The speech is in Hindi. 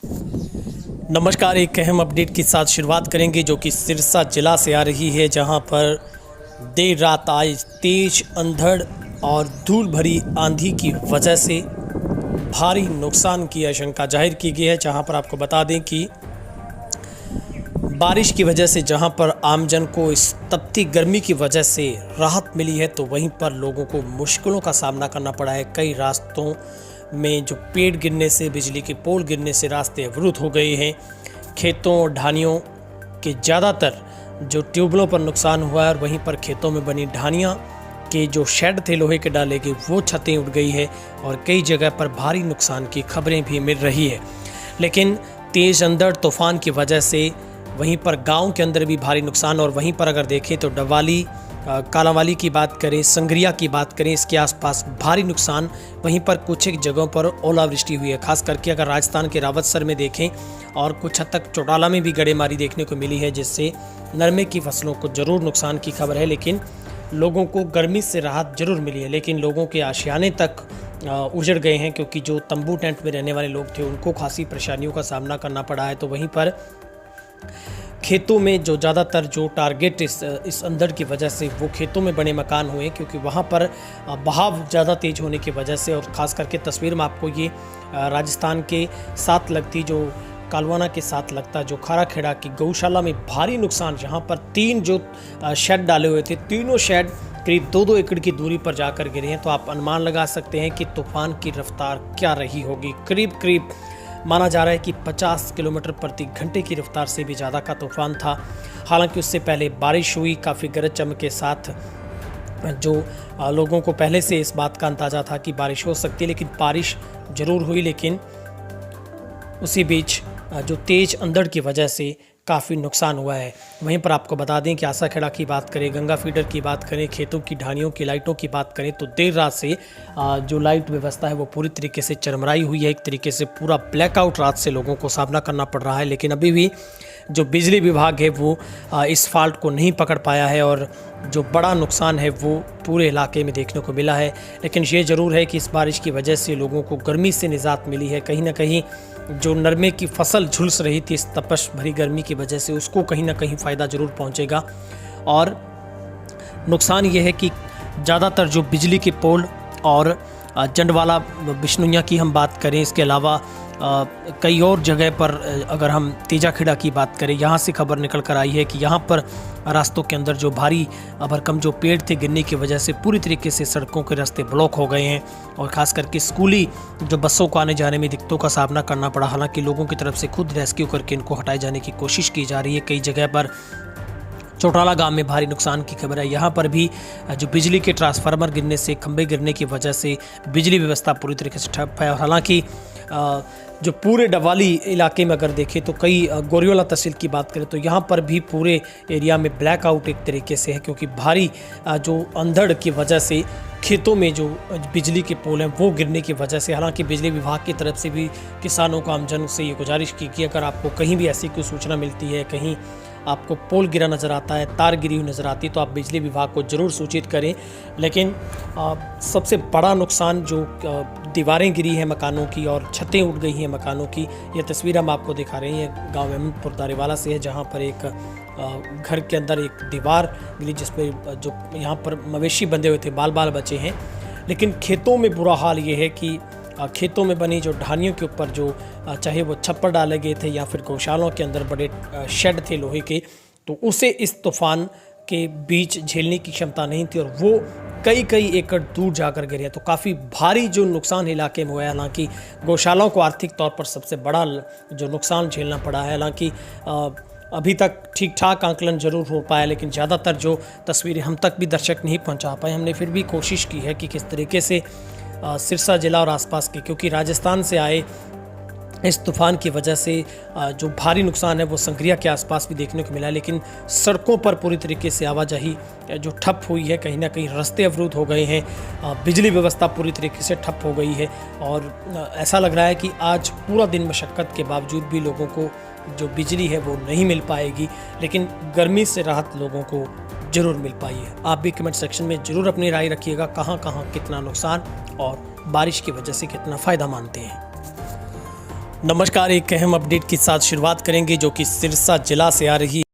नमस्कार। एक अहम अपडेट के साथ शुरुआत करेंगे जो कि सिरसा जिला से आ रही है, जहां पर देर रात आई तेज अंधड़ और धूल भरी आंधी की वजह से भारी नुकसान की आशंका जाहिर की गई है। जहां पर आपको बता दें कि बारिश की वजह से जहां पर आमजन को इस तपती गर्मी की वजह से राहत मिली है, तो वहीं पर लोगों को मुश्किलों का सामना करना पड़ा है। कई रास्तों में जो पेड़ गिरने से, बिजली के पोल गिरने से रास्ते अवरुद्ध हो गए हैं। खेतों और ढानियों के ज़्यादातर जो ट्यूबलों पर नुकसान हुआ है, और वहीं पर खेतों में बनी ढानियाँ के जो शेड थे लोहे के डाले के, वो छतें उड़ गई है और कई जगह पर भारी नुकसान की खबरें भी मिल रही है। लेकिन तेज़ अंधड़ तूफान की वजह से वहीं पर गांव के अंदर भी भारी नुकसान, और वहीं पर अगर देखें तो डवाली, कालांवाली की बात करें, संग्रिया की बात करें, इसके आसपास भारी नुकसान। वहीं पर कुछ एक जगहों पर ओलावृष्टि हुई है। खास करके अगर राजस्थान के रावतसर में देखें, और कुछ हद तक चौटाला में भी गड़ेमारी देखने को मिली है, जिससे नरमे की फसलों को जरूर नुकसान की खबर है। लेकिन लोगों को गर्मी से राहत जरूर मिली है, लेकिन लोगों के आशियाने तक उजड़ गए हैं, क्योंकि जो तंबू टेंट में रहने वाले लोग थे उनको खासी परेशानियों का सामना करना पड़ा है। तो वहीं पर खेतों में जो ज़्यादातर जो टारगेट इस अंधड़ की वजह से वो खेतों में बने मकान हुए, क्योंकि वहाँ पर बहाव ज़्यादा तेज होने की वजह से। और ख़ास करके तस्वीर में आपको ये राजस्थान के साथ लगती, जो कालवाना के साथ लगता, जो खाराखेड़ा की गौशाला में भारी नुकसान, जहाँ पर 3 जो शेड डाले हुए थे, तीनों शेड करीब 2-2 एकड़ की दूरी पर जाकर गिरे हैं। तो आप अनुमान लगा सकते हैं कि तूफान की रफ्तार क्या रही होगी। करीब माना जा रहा है कि 50 किलोमीटर प्रति घंटे की रफ्तार से भी ज़्यादा का तूफान था। हालांकि उससे पहले बारिश हुई काफ़ी गरज चमक के साथ, जो लोगों को पहले से इस बात का अंदाज़ा था कि बारिश हो सकती है, लेकिन बारिश ज़रूर हुई। लेकिन उसी बीच जो तेज़ अंधड़ की वजह से काफ़ी नुकसान हुआ है। वहीं पर आपको बता दें कि आसाखेड़ा की बात करें, गंगा फीडर की बात करें, खेतों की ढानियों की लाइटों की बात करें, तो देर रात से जो लाइट व्यवस्था है वो पूरी तरीके से चरमराई हुई है। एक तरीके से पूरा ब्लैकआउट रात से लोगों को सामना करना पड़ रहा है। लेकिन अभी भी जो बिजली विभाग है वो इस फॉल्ट को नहीं पकड़ पाया है, और जो बड़ा नुकसान है वो पूरे इलाके में देखने को मिला है। लेकिन ये ज़रूर है कि इस बारिश की वजह से लोगों को गर्मी से निजात मिली है। कहीं ना कहीं जो नरमे की फसल झुलस रही थी इस तपश भरी गर्मी की वजह से, उसको कहीं ना कहीं फ़ायदा ज़रूर पहुंचेगा। और नुकसान ये है कि ज़्यादातर जो बिजली के पोल और जंडवाला बिश्नोइयाँ की हम बात करें, इसके अलावा कई और जगह पर अगर हम तेजाखेड़ा की बात करें, यहाँ से खबर निकल कर आई है कि यहाँ पर रास्तों के अंदर जो भारी भरकम जो पेड़ थे गिरने की वजह से पूरी तरीके से सड़कों के रास्ते ब्लॉक हो गए हैं, और ख़ास करके स्कूली जो बसों को आने जाने में दिक्कतों का सामना करना पड़ा। हालांकि लोगों की तरफ से खुद रेस्क्यू करके इनको हटाए जाने की कोशिश की जा रही है। कई जगह पर चौटाला गांव में भारी नुकसान की खबर है। यहाँ पर भी जो बिजली के ट्रांसफार्मर गिरने से, खंभे गिरने की वजह से बिजली व्यवस्था पूरी तरीके से ठप है। और हालांकि जो पूरे डवाली इलाके में अगर देखें तो कई गोरियोला तहसील की बात करें तो यहाँ पर भी पूरे एरिया में ब्लैकआउट एक तरीके से है, क्योंकि भारी जो अंधड़ की वजह से खेतों में जो बिजली के पोल हैं वो गिरने की वजह से। हालांकि बिजली विभाग की तरफ से भी किसानों को, आमजन से ये गुजारिश की कि अगर आपको कहीं भी ऐसी कोई सूचना मिलती है, कहीं आपको पोल गिरा नज़र आता है, तार गिरी हुई नज़र आती है, तो आप बिजली विभाग को ज़रूर सूचित करें। लेकिन सबसे बड़ा नुकसान जो दीवारें गिरी हैं मकानों की और छतें उड़ गई हैं मकानों की, ये तस्वीर हम आपको दिखा रहे हैं गांव अहमदपुर दारेवाला से है, जहां पर एक घर के अंदर एक दीवार गिरी, जिसमें जो यहाँ पर मवेशी बंधे हुए थे, बाल बचे हैं। लेकिन खेतों में बुरा हाल ये है कि खेतों में बनी जो ढानियों के ऊपर जो चाहे वो छप्पर डाले गए थे या फिर गौशालों के अंदर बड़े शेड थे लोहे के, तो उसे इस तूफान के बीच झेलने की क्षमता नहीं थी, और वो कई एकड़ दूर जाकर गिरे हैं। तो काफ़ी भारी जो नुकसान इलाके में हुआ है। हालांकि गौशालाओं को आर्थिक तौर पर सबसे बड़ा जो नुकसान झेलना पड़ा है। हालांकि अभी तक ठीक ठाक आंकलन जरूर हो पाया, लेकिन ज़्यादातर जो तस्वीरें हम तक भी दर्शक नहीं पहुंचा पाए। हमने फिर भी कोशिश की है कि किस तरीके से सिरसा जिला और आसपास के, क्योंकि राजस्थान से आए इस तूफान की वजह से जो भारी नुकसान है वो संग्रिया के आसपास भी देखने को मिला। लेकिन सड़कों पर पूरी तरीके से आवाजाही जो ठप हुई है, कहीं ना कहीं रास्ते अवरुद्ध हो गए हैं, बिजली व्यवस्था पूरी तरीके से ठप हो गई है, और ऐसा लग रहा है कि आज पूरा दिन मशक्क़त के बावजूद भी लोगों को जो बिजली है वो नहीं मिल पाएगी। लेकिन गर्मी से राहत लोगों को ज़रूर मिल पाई है। आप भी कमेंट सेक्शन में ज़रूर अपनी राय रखिएगा, कहाँ कितना नुकसान और बारिश की वजह से कितना फ़ायदा मानते हैं। नमस्कार, एक अहम अपडेट के साथ शुरुआत करेंगे जो कि सिरसा जिला से आ रही है।